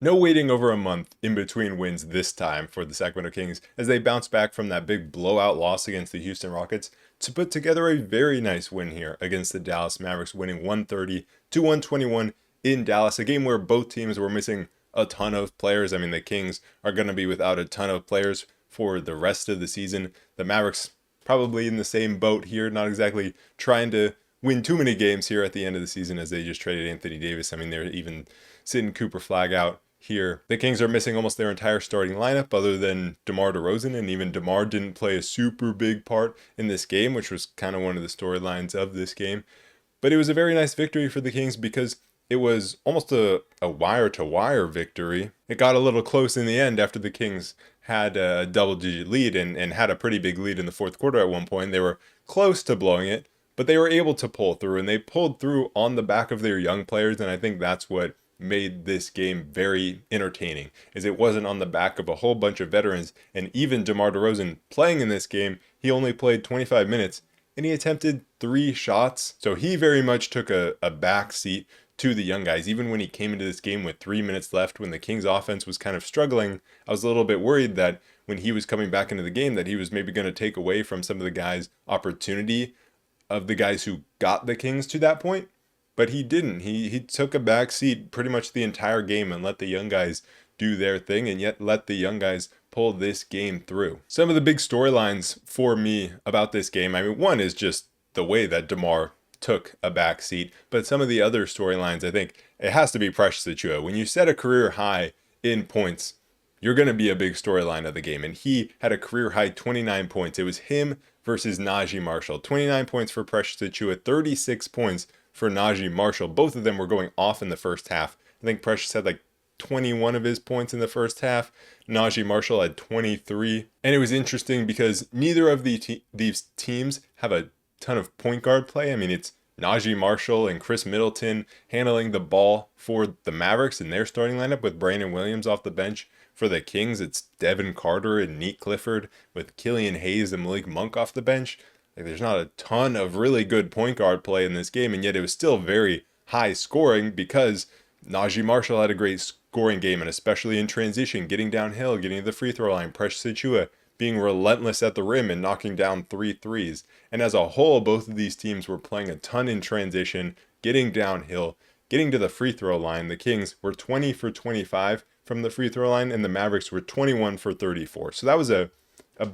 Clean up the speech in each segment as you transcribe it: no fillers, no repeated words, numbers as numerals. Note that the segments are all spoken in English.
No waiting over a month in between wins this time for the Sacramento Kings as they bounce back from that big blowout loss against the Houston Rockets to put together a very nice win here against the Dallas Mavericks, winning 130 to 121 in Dallas, a game where both teams were missing a ton of players. I mean, the Kings are going to be without a ton of players for the rest of the season. The Mavericks probably in the same boat here, not exactly trying to win too many games here at the end of the season as they just traded Anthony Davis. I mean, they're even sitting Cooper Flag out here. The Kings are missing almost their entire starting lineup other than DeMar DeRozan, and even DeMar didn't play a super big part in this game, which was kind of one of the storylines of this game. But it was a very nice victory for the Kings because it was almost a wire-to-wire victory. It got a little close in the end after the Kings had a double-digit lead and had a pretty big lead in the fourth quarter at one point. They were close to blowing it, but they were able to pull through, and they pulled through on the back of their young players, and I think that's what made this game very entertaining, is it wasn't on the back of a whole bunch of veterans. And even DeMar DeRozan playing in this game, he only played 25 minutes and he attempted 3 shots. So he very much took a back seat to the young guys. Even when he came into this game with 3 minutes left, when the Kings offense was kind of struggling, I was a little bit worried that when he was coming back into the game that he was maybe going to take away from some of the guys' opportunity of the guys who got the Kings to that point. But he didn't. He took a back seat pretty much the entire game and let the young guys do their thing, and yet let the young guys pull this game through. Some of the big storylines for me about this game, I mean, one is just the way that DeMar took a back seat, but some of the other storylines, I think it has to be Precious Achiuwa. When you set a career high in points, you're going to be a big storyline of the game, and he had a career high 29 points. It was him versus Najee Marshall. 29 points for Precious Achiuwa, 36 points for Najee Marshall. Both of them were going off in the first half. I think Precious had like 21 of his points in the first half. Najee Marshall had 23. And it was interesting because neither of these teams have a ton of point guard play. I mean, it's Najee Marshall and Chris Middleton handling the ball for the Mavericks in their starting lineup with Brandon Williams off the bench. For the Kings, it's Devin Carter and Neat Clifford with Killian Hayes and Malik Monk off the bench. Like, there's not a ton of really good point guard play in this game, and yet it was still very high scoring because Najee Marshall had a great scoring game, and especially in transition, getting downhill, getting to the free throw line. Precious Achiuwa being relentless at the rim and knocking down 3 threes. And as a whole, both of these teams were playing a ton in transition, getting downhill, getting to the free throw line. The Kings were 20 for 25 from the free throw line, and the Mavericks were 21 for 34. So that was a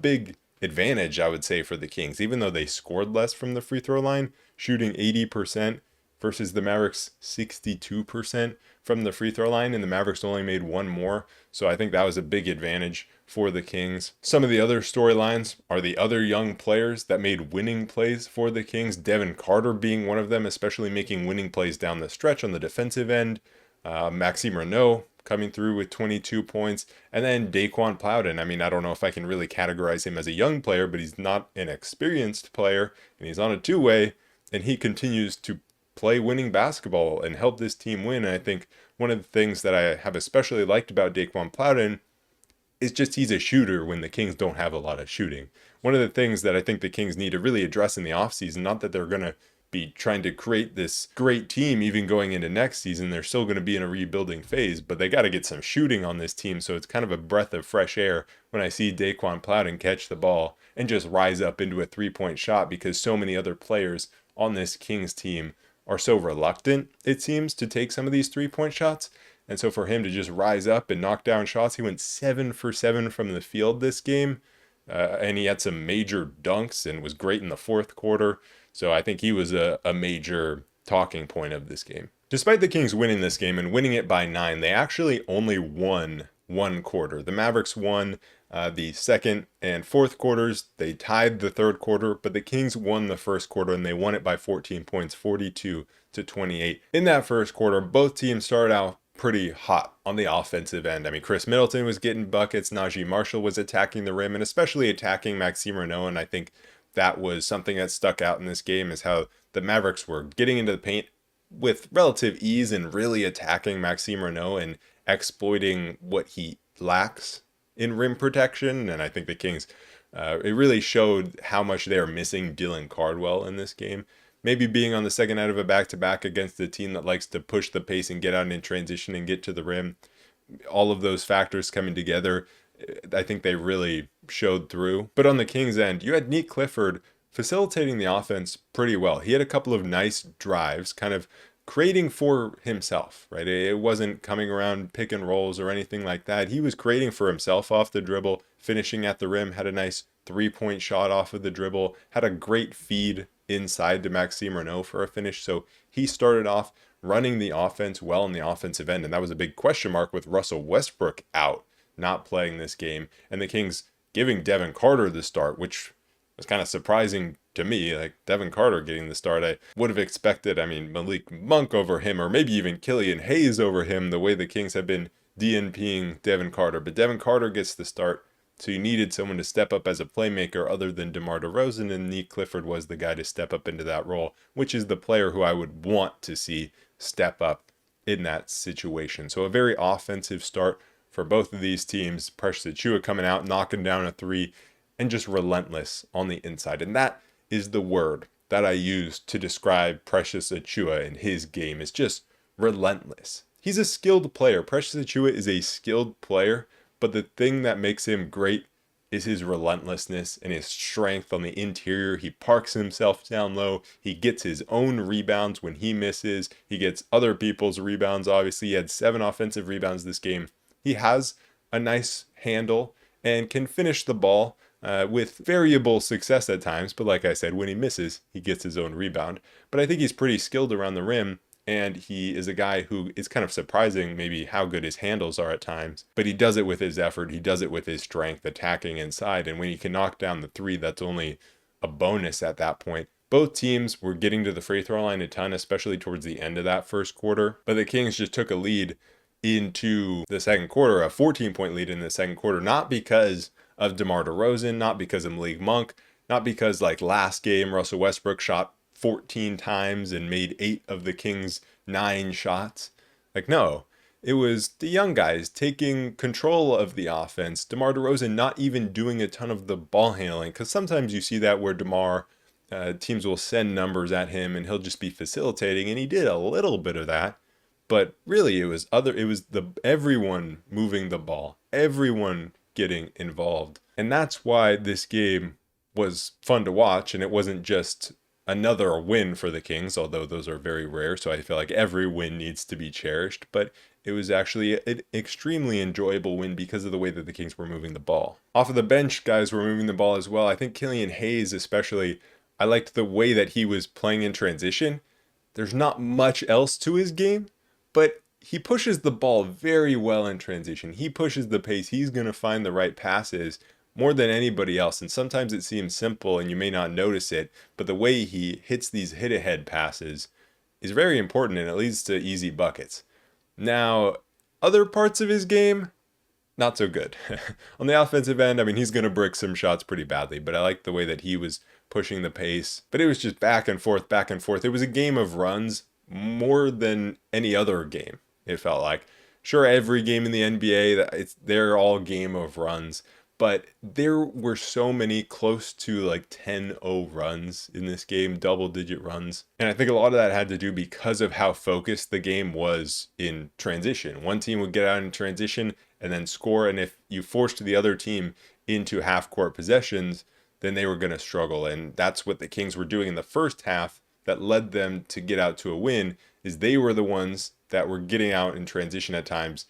big advantage, I would say, for the Kings, even though they scored less from the free throw line, shooting 80% versus the Mavericks 62% from the free throw line, and the Mavericks only made one more. So I think that was a big advantage for the Kings. Some of the other storylines are the other young players that made winning plays for the Kings, Devin Carter being one of them, especially making winning plays down the stretch on the defensive end. Maxime Renault coming through with 22 points. And then Daquan Plowden. I mean, I don't know if I can really categorize him as a young player, but he's not an experienced player, and he's on a two-way, and he continues to play winning basketball and help this team win. And I think one of the things that I have especially liked about Daquan Plowden is just he's a shooter when the Kings don't have a lot of shooting. One of the things that I think the Kings need to really address in the offseason, not that they're going to be trying to create this great team even going into next season. They're still going to be in a rebuilding phase, but they got to get some shooting on this team. So it's kind of a breath of fresh air when I see Daquan Plowden catch the ball and just rise up into a 3-point shot, because so many other players on this Kings team are so reluctant, it seems, to take some of these 3-point shots. And so for him to just rise up and knock down shots, he went 7 for 7 from the field this game. And he had some major dunks and was great in the fourth quarter. So I think he was a major talking point of this game. Despite the Kings winning this game and winning it by 9, they actually only won one quarter. The Mavericks won the second and fourth quarters. They tied the third quarter, but the Kings won the first quarter, and they won it by 14 points, 42-28. In that first quarter, both teams started out pretty hot on the offensive end. I mean, Chris Middleton was getting buckets, Najee Marshall was attacking the rim, and especially attacking Maxime Renault, and I think that was something that stuck out in this game, is how the Mavericks were getting into the paint with relative ease and really attacking Maxime Renault and exploiting what he lacks in rim protection. And I think the Kings, it really showed how much they're missing Dylan Cardwell in this game. Maybe being on the second out of a back-to-back against a team that likes to push the pace and get out in transition and get to the rim all of those factors coming together, I think they really showed through. But on the Kings end, you had Nick Clifford facilitating the offense pretty well. He had a couple of nice drives, kind of creating for himself, right? It wasn't coming around pick and rolls or anything like that. He was creating for himself off the dribble, finishing at the rim, had a nice 3-point shot off of the dribble, had a great feed inside to Maxime Renault for a finish. So he started off running the offense well on the offensive end, and that was a big question mark with Russell Westbrook out, not playing this game, and the Kings giving Devin Carter the start, which was kind of surprising to me. Like, Devin Carter getting the start, I would have expected, Malik Monk over him, or maybe even Killian Hayes over him, the way the Kings have been DNPing Devin Carter. But Devin Carter gets the start, so you needed someone to step up as a playmaker other than DeMar DeRozan, and Nick Clifford was the guy to step up into that role, which is the player who I would want to see step up in that situation. So a very offensive start for both of these teams. Precious Achiuwa coming out, knocking down a three, and just relentless on the inside. And that is the word that I use to describe Precious Achiuwa in his game. It's just relentless. He's a skilled player. Precious Achiuwa is a skilled player, but the thing that makes him great is his relentlessness and his strength on the interior. He parks himself down low. He gets his own rebounds when he misses. He gets other people's rebounds. Obviously, he had 7 offensive rebounds this game. He has a nice handle and can finish the ball with variable success at times. But like I said, when he misses, he gets his own rebound. But I think he's pretty skilled around the rim. And he is a guy who is kind of surprising maybe how good his handles are at times. But he does it with his effort. He does it with his strength, attacking inside. And when he can knock down the three, that's only a bonus at that point. Both teams were getting to the free throw line a ton, especially towards the end of that first quarter. But the Kings just took a lead into the second quarter, a 14-point lead in the second quarter, not because of DeMar DeRozan, not because of Malik Monk, not because like last game Russell Westbrook shot 14 times and made 8 of the Kings' 9 shots. Like, no, it was the young guys taking control of the offense. DeMar DeRozan not even doing a ton of the ball handling, because sometimes you see that where DeMar, teams will send numbers at him and he'll just be facilitating, and he did a little bit of that. But really, it was everyone moving the ball, everyone getting involved. And that's why this game was fun to watch, and it wasn't just another win for the Kings, although those are very rare, so I feel like every win needs to be cherished, but it was actually an extremely enjoyable win because of the way that the Kings were moving the ball. Off of the bench, guys were moving the ball as well. I think Killian Hayes especially, I liked the way that he was playing in transition. There's not much else to his game, but he pushes the ball very well in transition. He pushes the pace. He's going to find the right passes more than anybody else. And sometimes it seems simple and you may not notice it, but the way he hits these hit-ahead passes is very important, and it leads to easy buckets. Now, other parts of his game, not so good. On the offensive end, he's going to brick some shots pretty badly, but I like the way that he was pushing the pace. But it was just back and forth, back and forth. It was a game of runs more than any other game, it felt like. Sure, every game in the NBA, they're all game of runs, but there were so many close to like 10-0 runs in this game, double-digit runs. And I think a lot of that had to do because of how focused the game was in transition. One team would get out in transition and then score, and if you forced the other team into half-court possessions, then they were going to struggle. And that's what the Kings were doing in the first half that led them to get out to a win, is they were the ones that were getting out in transition at times,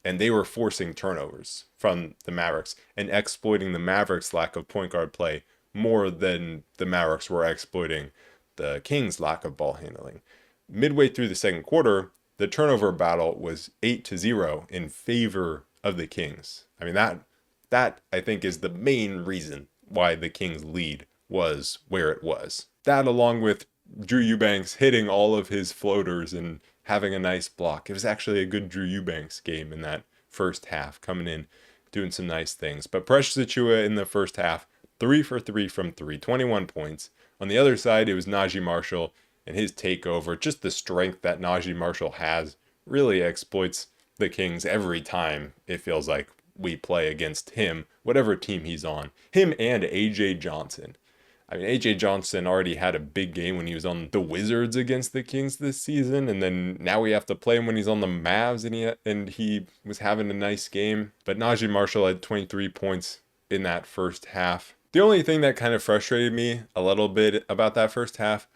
and they were forcing turnovers from the Mavericks and exploiting the Mavericks' lack of point guard play more than the Mavericks were exploiting the Kings' lack of ball handling. Midway through the second quarter, the turnover battle was 8-0 in favor of the Kings. That I think is the main reason why the Kings' lead was where it was. That, along with Drew Eubanks hitting all of his floaters and having a nice block. It was actually a good Drew Eubanks game in that first half, coming in, doing some nice things. But Precious Achiuwa in the first half, 3 for 3 from 3, 21 points. On the other side, it was Najee Marshall and his takeover. Just the strength that Najee Marshall has really exploits the Kings every time it feels like we play against him, whatever team he's on. Him and AJ Johnson. I mean, AJ Johnson already had a big game when he was on the Wizards against the Kings this season, and then now we have to play him when he's on the Mavs, and he was having a nice game. But Najee Marshall had 23 points in that first half. The only thing that kind of frustrated me a little bit about that first half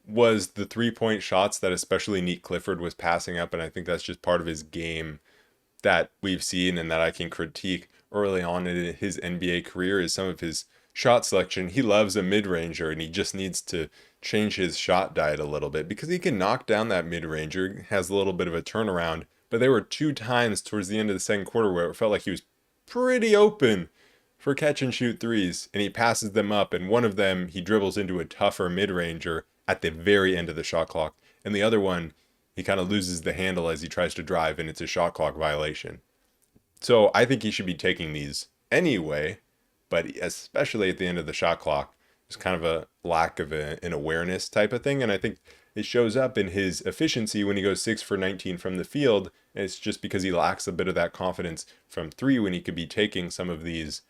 was the 3-point shots that especially Neat Clifford was passing up, and I think that's just part of his game that we've seen and that I can critique early on in his NBA career is some of his shot selection. He loves a mid-ranger and he just needs to change his shot diet a little bit because he can knock down that mid-ranger, has a little bit of a turnaround. But there were 2 times towards the end of the second quarter where it felt like he was pretty open for catch and shoot threes, and he passes them up, and one of them he dribbles into a tougher mid-ranger at the very end of the shot clock, and the other one he kind of loses the handle as he tries to drive, and it's a shot clock violation. So I think he should be taking these anyway, but especially at the end of the shot clock, there's kind of a lack of an awareness type of thing, and I think it shows up in his efficiency when he goes 6 for 19 from the field, and it's just because he lacks a bit of that confidence from 3 when he could be taking some of these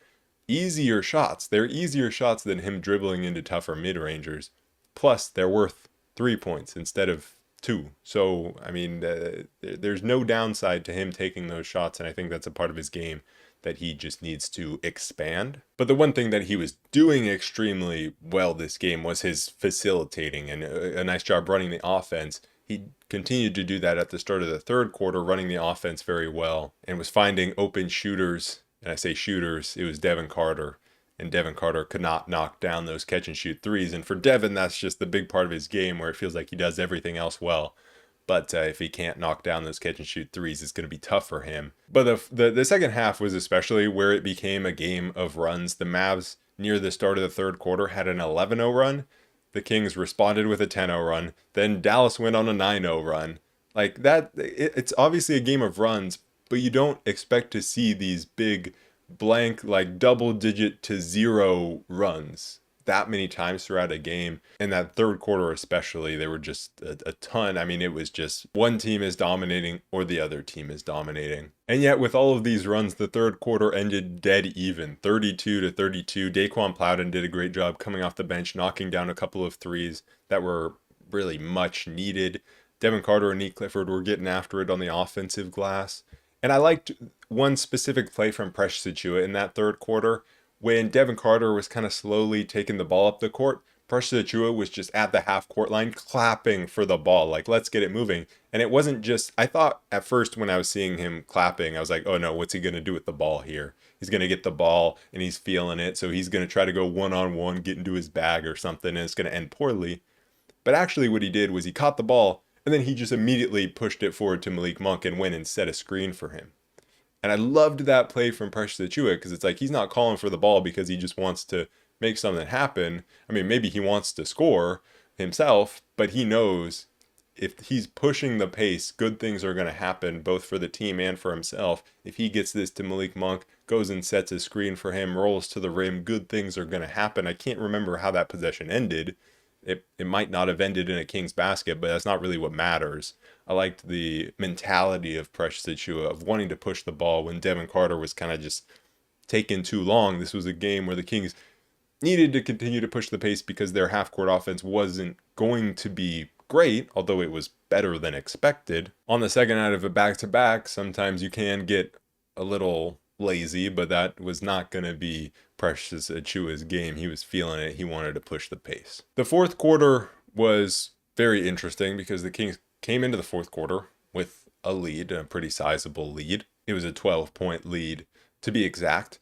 easier shots. They're easier shots than him dribbling into tougher mid-rangers. Plus, they're worth 3 points instead of 2. So, I mean, there's no downside to him taking those shots, and I think that's a part of his game that he just needs to expand. But the one thing that he was doing extremely well this game was his facilitating and a nice job running the offense. He continued to do that at the start of the third quarter, running the offense very well, and was finding open shooters. And I say shooters, it was Devin Carter. And Devin Carter could not knock down those catch and shoot threes. And for Devin, that's just the big part of his game where it feels like he does everything else well. But if he can't knock down those catch and shoot threes, it's going to be tough for him. But the second half was especially where it became a game of runs. The Mavs, near the start of the third quarter, had an 11-0 run. The Kings responded with a 10-0 run. Then Dallas went on a 9-0 run. Like that, it's obviously a game of runs, but you don't expect to see these big blank, like double digit to 0 runs that many times throughout a game. In that third quarter especially, there were just a ton. I mean, it was just one team is dominating or the other team is dominating. And yet with all of these runs, the third quarter ended dead even, 32-32. Daquan Plowden did a great job coming off the bench, knocking down a couple of threes that were really much needed. Devin Carter and Neat Clifford were getting after it on the offensive glass. And I liked one specific play from Precious Achiuwa in that third quarter when Devin Carter was kind of slowly taking the ball up the court. Precious Achiuwa was just at the half court line clapping for the ball, like, let's get it moving. And it wasn't just, I thought at first when I was seeing him clapping, I was like, oh no, what's he going to do with the ball here? He's going to get the ball and he's feeling it, so he's going to try to go one-on-one, get into his bag or something, and it's going to end poorly. But actually what he did was he caught the ball, and then he just immediately pushed it forward to Malik Monk and went and set a screen for him. And I loved that play from Precious Achiuwa because it's like he's not calling for the ball because he just wants to make something happen. I mean, maybe he wants to score himself, but he knows if he's pushing the pace, good things are going to happen both for the team and for himself. If he gets this to Malik Monk, goes and sets a screen for him, rolls to the rim, good things are going to happen. I can't remember how that possession ended. It might not have ended in a Kings basket, but that's not really what matters. I liked the mentality of Precious Achiuwa of wanting to push the ball when Devin Carter was kind of just taking too long. This was a game where the Kings needed to continue to push the pace because their half-court offense wasn't going to be great, although it was better than expected. On the second night of a back-to-back, sometimes you can get a little lazy, but that was not going to be Precious Achiuwa's game. He was feeling it. He wanted to push the pace. The fourth quarter was very interesting because the Kings came into the fourth quarter with a lead, a pretty sizable lead. It was a 12-point lead to be exact.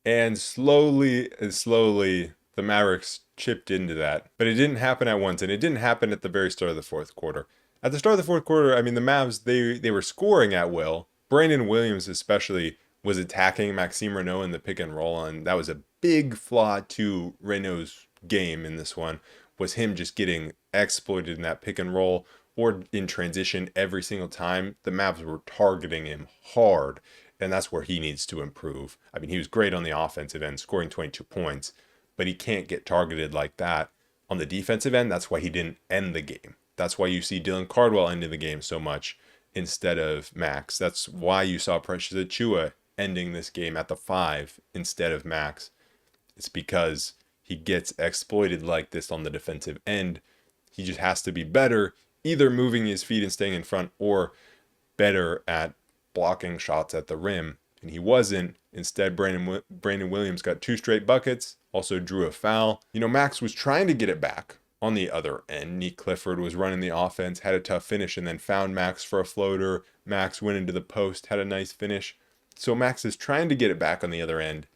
And slowly, the Mavericks chipped into that. But it didn't happen at once, and it didn't happen at the very start of the fourth quarter. At the start of the fourth quarter, I mean, the Mavs, they were scoring at will. Brandon Williams especially was attacking Maxime Renaud in the pick and roll, and that was a big flaw to Renaud's game in this one, was him just getting exploited in that pick and roll or in transition every single time. The Mavs were targeting him hard, and that's where he needs to improve. I mean, he was great on the offensive end, scoring 22 points, but he can't get targeted like that on the defensive end. That's why he didn't end the game. That's why you see Dylan Cardwell ending the game so much instead of Max. That's why you saw Precious Achiuwa ending this game at the 5 instead of Max. It's because he gets exploited like this on the defensive end. He just has to be better, either moving his feet and staying in front, or better at blocking shots at the rim. And he wasn't. Instead, Brandon Williams got 2 straight buckets, also drew a foul. Max was trying to get it back on the other end. Nick Clifford was running the offense, had a tough finish, and then found Max for a floater. Max went into the post, had a nice finish. So Max is trying to get it back on the other end,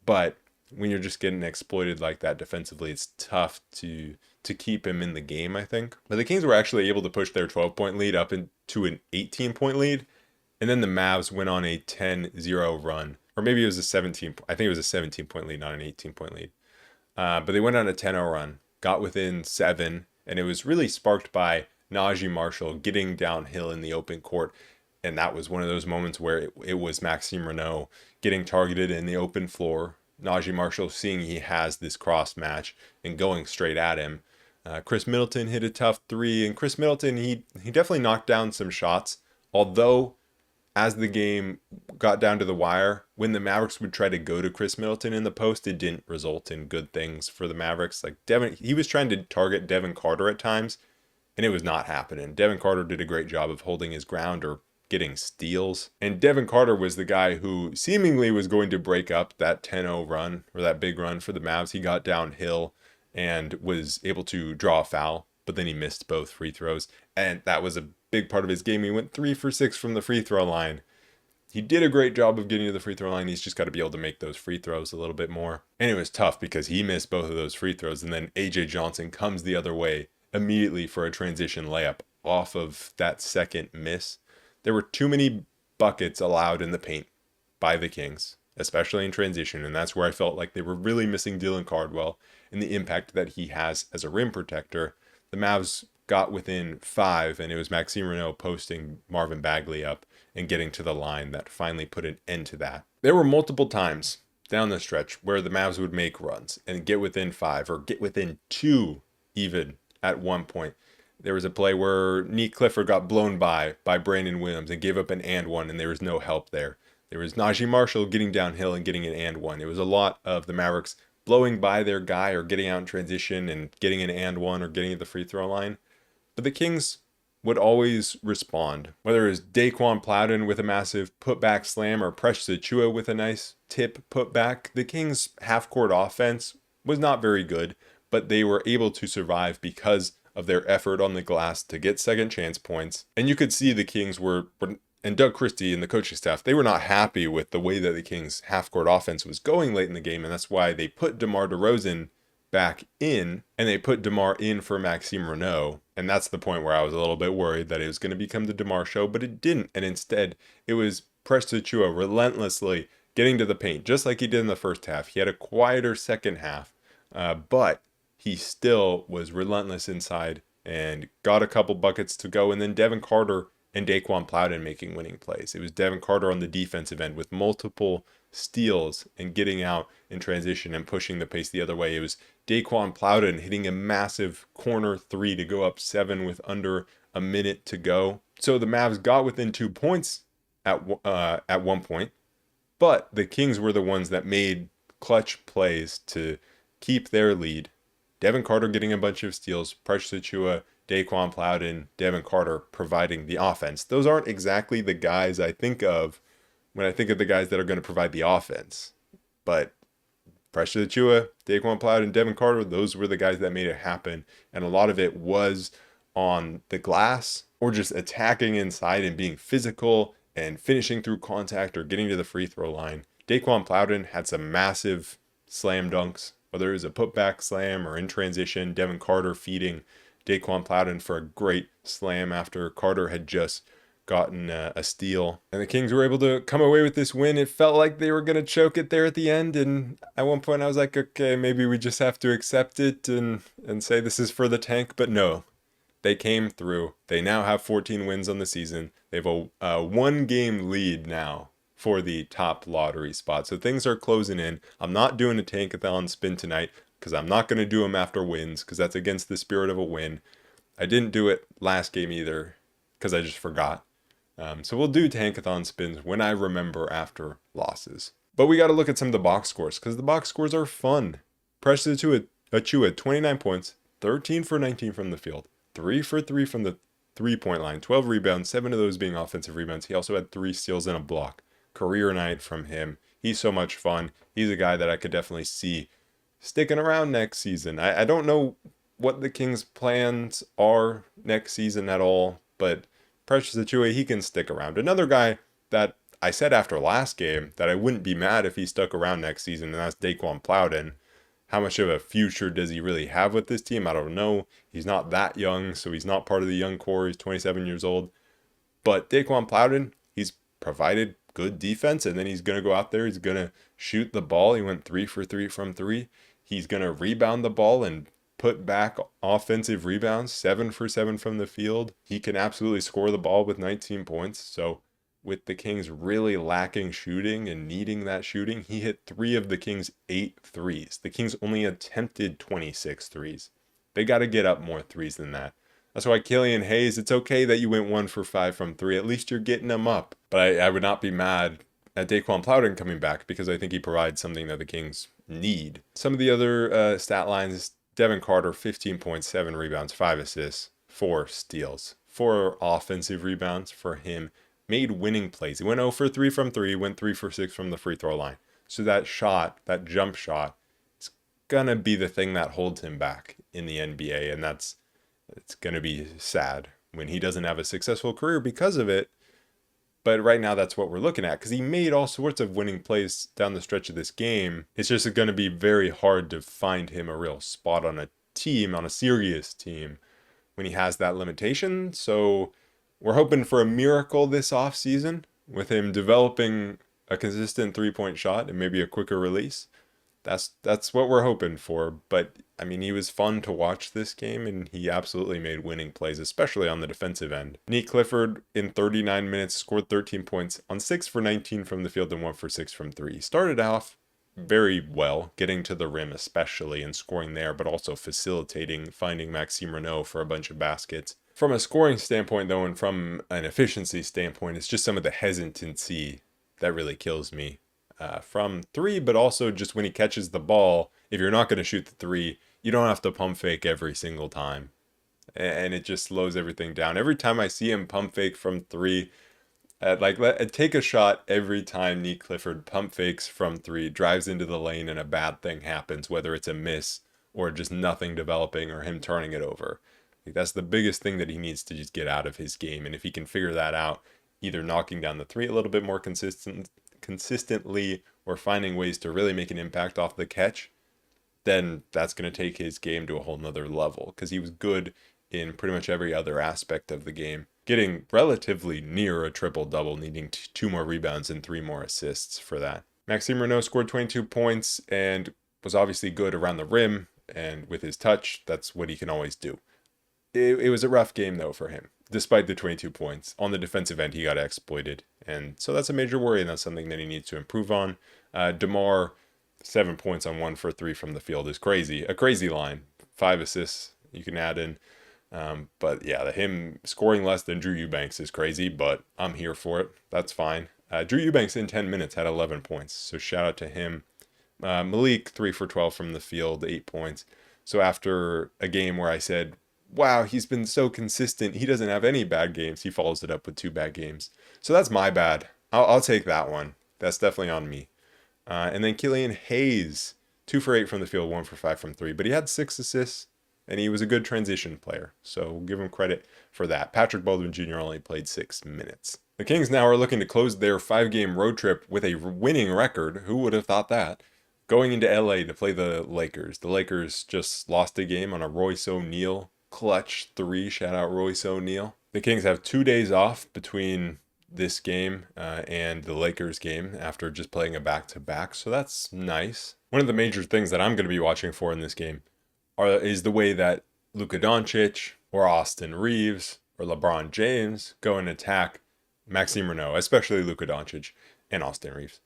but when you're just getting exploited like that defensively, it's tough to keep him in the game, I think. But the Kings were actually able to push their 12-point lead up into an 18-point lead, and then the Mavs went on a 10-0 run. Or maybe it was a 17, I think it was a 17-point lead, not an 18-point lead. But they went on a 10-0 run, got within 7, and it was really sparked by Najee Marshall getting downhill in the open court. And that was one of those moments where it was Maxime Renaud getting targeted in the open floor. Najee Marshall seeing he has this cross match and going straight at him. Chris Middleton hit a tough 3, and Chris Middleton, he definitely knocked down some shots. Although, as the game got down to the wire, when the Mavericks would try to go to Chris Middleton in the post, it didn't result in good things for the Mavericks. Like he was trying to target Devin Carter at times, and it was not happening. Devin Carter did a great job of holding his ground or getting steals. And Devin Carter was the guy who seemingly was going to break up that 10-0 run, or that big run for the Mavs. He got downhill and was able to draw a foul, but then he missed both free throws. And that was a big part of his game. He went 3 for 6 from the free throw line. He did a great job of getting to the free throw line. He's just got to be able to make those free throws a little bit more. And it was tough because he missed both of those free throws. And then AJ Johnson comes the other way immediately for a transition layup off of that second miss. There were too many buckets allowed in the paint by the Kings, especially in transition, and that's where I felt like they were really missing Dylan Cardwell and the impact that he has as a rim protector. The Mavs got within 5, and it was Maxime Renaud posting Marvin Bagley up and getting to the line that finally put an end to that. There were multiple times down the stretch where the Mavs would make runs and get within 5 or get within 2 even at one point. There was a play where Nick Clifford got blown by Brandon Williams and gave up an and one, and there was no help there. There was Najee Marshall getting downhill and getting an and one. It was a lot of the Mavericks blowing by their guy or getting out in transition and getting an and one or getting to the free throw line. But the Kings would always respond. Whether it was Daquan Plowden with a massive putback slam or Precious Achiuwa with a nice tip putback, the Kings' half-court offense was not very good, but they were able to survive because of their effort on the glass to get second chance points. And you could see the Kings were, and Doug Christie and the coaching staff, they were not happy with the way that the Kings' half-court offense was going late in the game, and that's why they put DeMar DeRozan back in, and they put DeMar in for Maxime Renaud. And that's the point where I was a little bit worried that it was going to become the DeMar show, but it didn't. And instead, it was Precious Achiuwa relentlessly getting to the paint, just like he did in the first half. He had a quieter second half, but he still was relentless inside and got a couple buckets to go. And then Devin Carter and Daquan Plowden making winning plays. It was Devin Carter on the defensive end with multiple steals and getting out in transition and pushing the pace the other way. It was Daquan Plowden hitting a massive corner 3 to go up 7 with under a minute to go. So the Mavs got within 2 points at one point, but the Kings were the ones that made clutch plays to keep their lead. Devin Carter getting a bunch of steals, Precious Achiuwa, Daquan Plowden, Devin Carter providing the offense. Those aren't exactly the guys I think of when I think of the guys that are going to provide the offense. But Precious Achiuwa, Daquan Plowden, Devin Carter, those were the guys that made it happen. And a lot of it was on the glass or just attacking inside and being physical and finishing through contact or getting to the free throw line. Daquan Plowden had some massive slam dunks, whether it was a putback slam or in transition. Devin Carter feeding Daquan Plowden for a great slam after Carter had just gotten a steal. And the Kings were able to come away with this win. It felt like they were going to choke it there at the end. And at one point I was like, okay, maybe we just have to accept it and say this is for the tank. But no, they came through. They now have 14 wins on the season. They have a 1-game lead now for the top lottery spot. So things are closing in. I'm not doing a tankathon spin tonight because I'm not going to do them after wins because that's against the spirit of a win. I didn't do it last game either because I just forgot. So we'll do tankathon spins when I remember after losses. But we got to look at some of the box scores because the box scores are fun. Precious Achiuwa, 29 points, 13 for 19 from the field, 3 for 3 from the three-point line, 12 rebounds, 7 of those being offensive rebounds. He also had 3 steals and a block. Career night from him. He's so much fun. He's a guy that I could definitely see sticking around next season. I don't know what the Kings' plans are next season at all, but Precious Achiuwa, he can stick around. Another guy that I said after last game that I wouldn't be mad if he stuck around next season, and that's Daquan Plowden. How much of a future does he really have with this team? I don't know. He's not that young, so he's not part of the young core. He's 27 years old. But Daquan Plowden, he's provided good defense, and then he's going to go out there. He's going to shoot the ball. He went 3 for 3 from 3. He's going to rebound the ball and put back offensive rebounds, 7 for 7 from the field. He can absolutely score the ball with 19 points. So with the Kings really lacking shooting and needing that shooting, he hit 3 of the Kings' 8 threes. The Kings only attempted 26 threes. They got to get up more threes than that. That's why Killian Hayes, it's okay that you went 1 for 5 from 3. At least you're getting them up. But I would not be mad at Daquan Plowden coming back because I think he provides something that the Kings need. Some of the other stat lines, Devin Carter, 15 points, 7 rebounds, 5 assists, 4 steals, 4 offensive rebounds for him. Made winning plays. He went 0 for 3 from 3, went 3 for 6 from the free throw line. So that shot, that jump shot, is going to be the thing that holds him back in the NBA. And it's going to be sad when he doesn't have a successful career because of it. But right now, that's what we're looking at because he made all sorts of winning plays down the stretch of this game. It's just going to be very hard to find him a real spot on a team, on a serious team, when he has that limitation. So we're hoping for a miracle this offseason with him developing a consistent three-point shot and maybe a quicker release. That's what we're hoping for. But, I mean, he was fun to watch this game, and he absolutely made winning plays, especially on the defensive end. Nick Clifford, in 39 minutes, scored 13 points on 6 for 19 from the field and 1 for 6 from 3. He started off very well, getting to the rim especially and scoring there, but also facilitating, finding Maxime Renaud for a bunch of baskets. From a scoring standpoint, though, and from an efficiency standpoint, it's just some of the hesitancy that really kills me. From 3, but also just when he catches the ball, if you're not going to shoot the 3, you don't have to pump fake every single time. And it just slows everything down. Every time I see him pump fake from 3, take a shot every time Nick Clifford pump fakes from 3, drives into the lane, and a bad thing happens, whether it's a miss or just nothing developing or him turning it over. That's the biggest thing that he needs to just get out of his game. And if he can figure that out, either knocking down the 3 a little bit more consistently or finding ways to really make an impact off the catch, then that's going to take his game to a whole nother level because he was good in pretty much every other aspect of the game, getting relatively near a triple-double, needing 2 more rebounds and 3 more assists for that. Maxime Renaud scored 22 points and was obviously good around the rim, and with his touch, that's what he can always do. It was a rough game, though, for him. Despite the 22 points, on the defensive end, he got exploited. And so that's a major worry, and that's something that he needs to improve on. DeMar, 7 points on 1 for 3 from the field is crazy. A crazy line. 5 assists you can add in. But yeah, him scoring less than Drew Eubanks is crazy, but I'm here for it. That's fine. Drew Eubanks in 10 minutes had 11 points, so shout out to him. Malik, 3 for 12 from the field, 8 points. So after a game where I said, wow, he's been so consistent, he doesn't have any bad games, he follows it up with 2 bad games. So that's my bad. I'll take that one. That's definitely on me. And then Killian Hayes, 2 for 8 from the field, 1 for 5 from 3. But he had 6 assists, and he was a good transition player. So we'll give him credit for that. Patrick Baldwin Jr. only played 6 minutes. The Kings now are looking to close their 5-game road trip with a winning record. Who would have thought that? Going into LA to play the Lakers. The Lakers just lost a game on a Royce O'Neal clutch 3. Shout out Royce O'Neal. The Kings have 2 days off between this game and the Lakers game after just playing a back-to-back. So that's nice. One of the major things that I'm going to be watching for in this game is the way that Luka Doncic or Austin Reeves or LeBron James go and attack Maxime Renaud, especially Luka Doncic and Austin Reeves,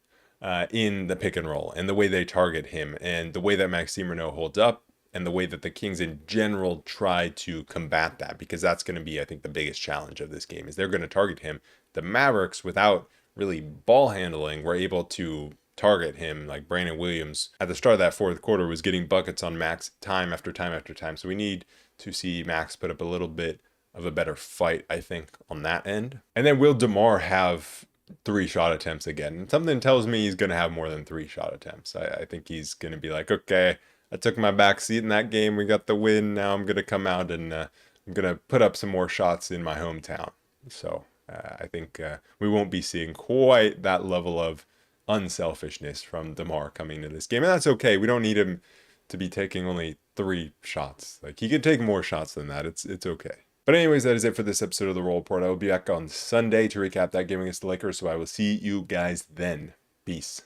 in the pick and roll, and the way they target him, and the way that Maxime Renaud holds up, and the way that the Kings in general try to combat that, because that's going to be, I think, the biggest challenge of this game, is they're going to target him. The Mavericks, without really ball handling, were able to target him. Like Brandon Williams at the start of that fourth quarter was getting buckets on Max time after time after time. So we need to see Max put up a little bit of a better fight, I think, on that end. And then will DeMar have 3 shot attempts again? And something tells me he's going to have more than 3 shot attempts. I think he's going to be like, okay, I took my back seat in that game. We got the win. Now I'm going to come out and I'm going to put up some more shots in my hometown. So I think we won't be seeing quite that level of unselfishness from DeMar coming into this game. And that's okay. We don't need him to be taking only 3 shots. Like, he could take more shots than that. It's okay. But anyways, that is it for this episode of The Roll Report. I will be back on Sunday to recap that game against the Lakers, so I will see you guys then. Peace.